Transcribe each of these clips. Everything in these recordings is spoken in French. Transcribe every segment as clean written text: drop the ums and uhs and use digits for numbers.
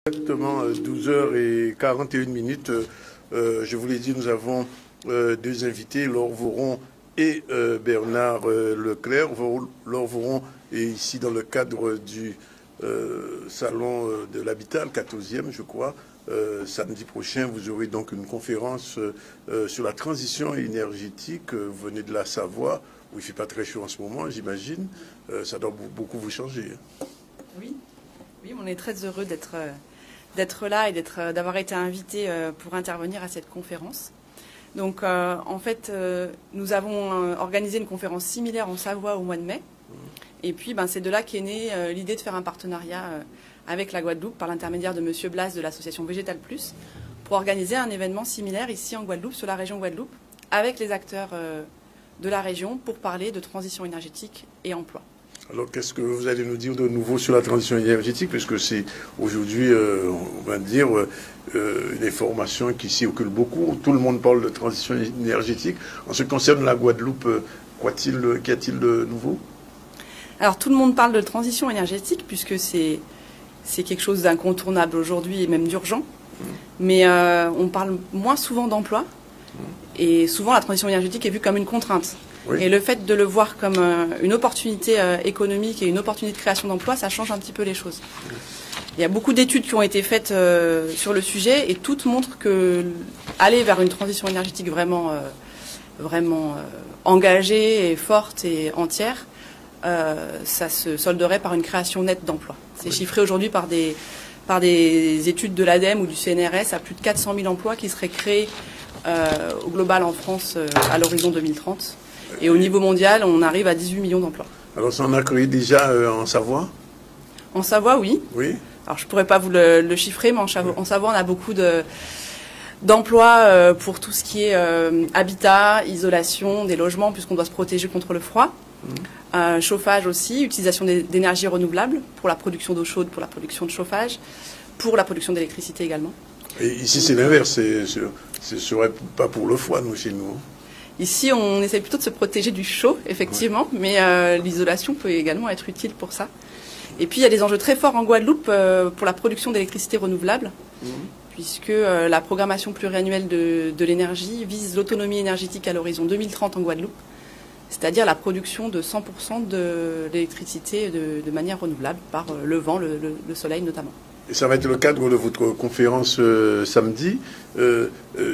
Exactement 12h41. Je vous l'ai dit, nous avons deux invités, Laure Voron et Bernard Leclerc. Laure Voron est ici dans le cadre du salon de l'habitat, le 14e, je crois. Samedi prochain, vous aurez donc une conférence sur la transition énergétique. Vous venez de la Savoie, où il ne fait pas très chaud en ce moment, j'imagine. Ça doit beaucoup vous changer. Oui, on est très heureux d'être là et d'avoir été invité pour intervenir à cette conférence. Donc, en fait, nous avons organisé une conférence similaire en Savoie au mois de mai. Et puis, c'est de là qu'est née l'idée de faire un partenariat avec la Guadeloupe par l'intermédiaire de M. Blas de l'association Végétal Plus pour organiser un événement similaire ici en Guadeloupe, sur la région Guadeloupe, avec les acteurs de la région pour parler de transition énergétique et emploi. Alors, qu'est-ce que vous allez nous dire de nouveau sur la transition énergétique, puisque c'est aujourd'hui, on va dire, une information qui circule beaucoup. Tout le monde parle de transition énergétique. En ce qui concerne la Guadeloupe, qu'y a-t-il de nouveau? Alors, tout le monde parle de transition énergétique, puisque c'est quelque chose d'incontournable aujourd'hui et même d'urgent. Mais on parle moins souvent d'emploi. Et souvent, la transition énergétique est vue comme une contrainte. Oui. Et le fait de le voir comme une opportunité économique et une opportunité de création d'emplois, ça change un petit peu les choses. Il y a beaucoup d'études qui ont été faites sur le sujet et toutes montrent que aller vers une transition énergétique vraiment engagée et forte et entière, ça se solderait par une création nette d'emplois. C'est chiffré aujourd'hui par des études de l'ADEME ou du CNRS à plus de 400 000 emplois qui seraient créés au global en France à l'horizon 2030. Et au niveau mondial, on arrive à 18 millions d'emplois. Alors ça en a créé déjà en Savoie? En Savoie, oui. Oui. Alors je ne pourrais pas vous le chiffrer, mais en Savoie, on a beaucoup d'emplois pour tout ce qui est habitat, isolation, des logements, puisqu'on doit se protéger contre le froid. Chauffage aussi, utilisation d'énergie renouvelable pour la production d'eau chaude, pour la production de chauffage, pour la production d'électricité également. Et ici, c'est l'inverse, ce ne serait pas pour le froid, nous, chez nous. Ici, on essaie plutôt de se protéger du chaud, effectivement, mais l'isolation peut également être utile pour ça. Et puis, il y a des enjeux très forts en Guadeloupe pour la production d'électricité renouvelable, puisque la programmation pluriannuelle de l'énergie vise l'autonomie énergétique à l'horizon 2030 en Guadeloupe, c'est-à-dire la production de 100% de l'électricité de manière renouvelable, par le vent, le soleil notamment. Et ça va être le cadre de votre conférence samedi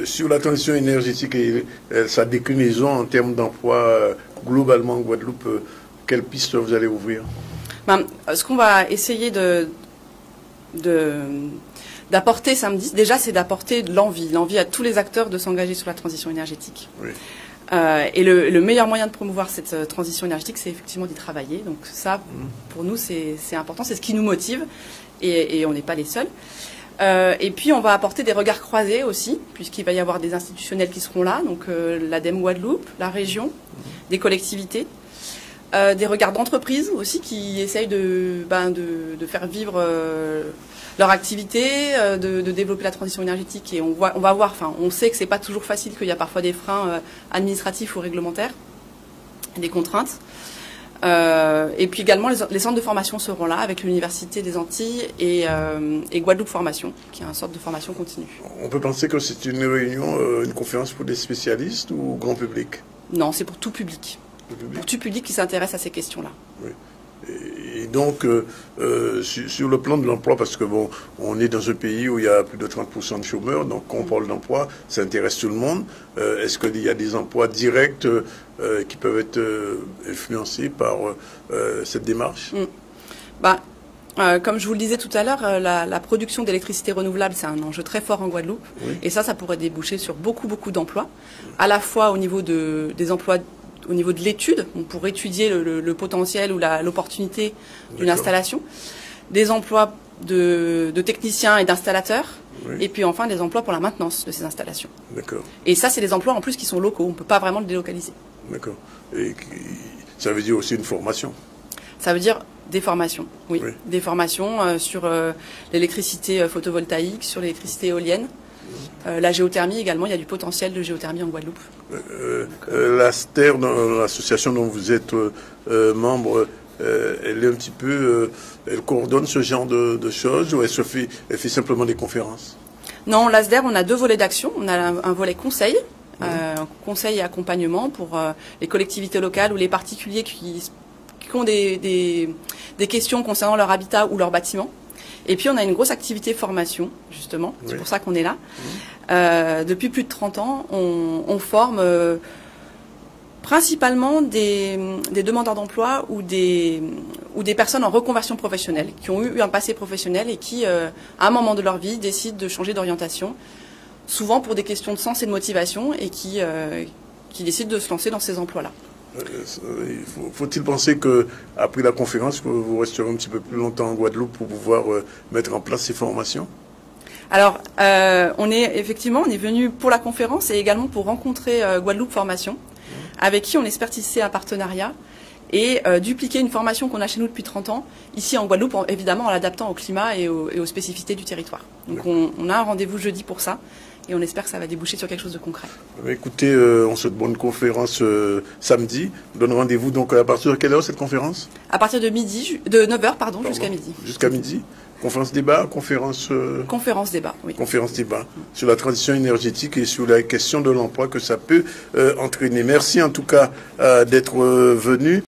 sur la transition énergétique et sa déclinaison en termes d'emploi globalement en Guadeloupe. Quelles pistes vous allez ouvrir? Ce qu'on va essayer d'apporter samedi, déjà, c'est d'apporter de l'envie à tous les acteurs de s'engager sur la transition énergétique. Oui. Et le meilleur moyen de promouvoir cette transition énergétique, c'est effectivement d'y travailler. Donc ça, pour nous, c'est important, c'est ce qui nous motive. Et on n'est pas les seuls. Et puis, on va apporter des regards croisés aussi, puisqu'il va y avoir des institutionnels qui seront là, donc l'ADEME Guadeloupe, la région, des collectivités, des regards d'entreprises aussi qui essayent de faire vivre leur activité, de développer la transition énergétique. Et on sait que c'est pas toujours facile, qu'il y a parfois des freins administratifs ou réglementaires, des contraintes. Et puis également, les centres de formation seront là avec l'Université des Antilles et Guadeloupe Formation, qui est une sorte de formation continue. On peut penser que c'est une réunion, une conférence pour des spécialistes ou grand public? Non, c'est pour tout public. Pour tout public qui s'intéresse à ces questions-là. Oui. Et donc, sur le plan de l'emploi, parce que bon, on est dans un pays où il y a plus de 30% de chômeurs, donc quand on parle d'emploi, ça intéresse tout le monde. Est-ce qu'il y a des emplois directs qui peuvent être influencés par cette démarche? Comme je vous le disais tout à l'heure, la production d'électricité renouvelable, c'est un enjeu très fort en Guadeloupe. Oui. Et ça pourrait déboucher sur beaucoup d'emplois, à la fois au niveau des emplois au niveau de l'étude, pour étudier le potentiel ou l'opportunité d'une installation, des emplois de techniciens et d'installateurs, oui. Et puis enfin des emplois pour la maintenance de ces installations. D'accord. Et ça, c'est des emplois en plus qui sont locaux, on ne peut pas vraiment le délocaliser. D'accord. Et ça veut dire aussi une formation? Ça veut dire des formations, oui. Des formations sur l'électricité photovoltaïque, sur l'électricité éolienne. La géothermie également, il y a du potentiel de géothermie en Guadeloupe. L'ASTER, l'association dont vous êtes membre, elle est un petit peu, elle coordonne ce genre de choses, ou elle fait simplement des conférences? Non, l'ASDER, on a deux volets d'action. On a un volet conseil, conseil et accompagnement pour les collectivités locales ou les particuliers qui ont des questions concernant leur habitat ou leur bâtiment. Et puis on a une grosse activité formation, justement, c'est pour ça qu'on est là. Depuis plus de 30 ans, on forme principalement des demandeurs d'emploi ou des personnes en reconversion professionnelle, qui ont eu un passé professionnel et qui, à un moment de leur vie, décident de changer d'orientation, souvent pour des questions de sens et de motivation, et qui décident de se lancer dans ces emplois-là. Faut-il penser qu'après la conférence, vous resterez un petit peu plus longtemps en Guadeloupe pour pouvoir mettre en place ces formations? Alors, on est venu pour la conférence et également pour rencontrer Guadeloupe Formation, avec qui on espère tisser un partenariat et dupliquer une formation qu'on a chez nous depuis 30 ans, ici en Guadeloupe, évidemment en l'adaptant au climat et aux spécificités du territoire. Donc on a un rendez-vous jeudi pour ça. Et on espère que ça va déboucher sur quelque chose de concret. Écoutez, on souhaite bonne conférence samedi. On donne rendez-vous donc à partir de quelle heure cette conférence? À partir de 9h, jusqu'à midi. Jusqu'à midi. Conférence débat, conférence... Conférence débat, oui. Conférence débat sur la transition énergétique et sur la question de l'emploi que ça peut entraîner. Merci en tout cas d'être venu.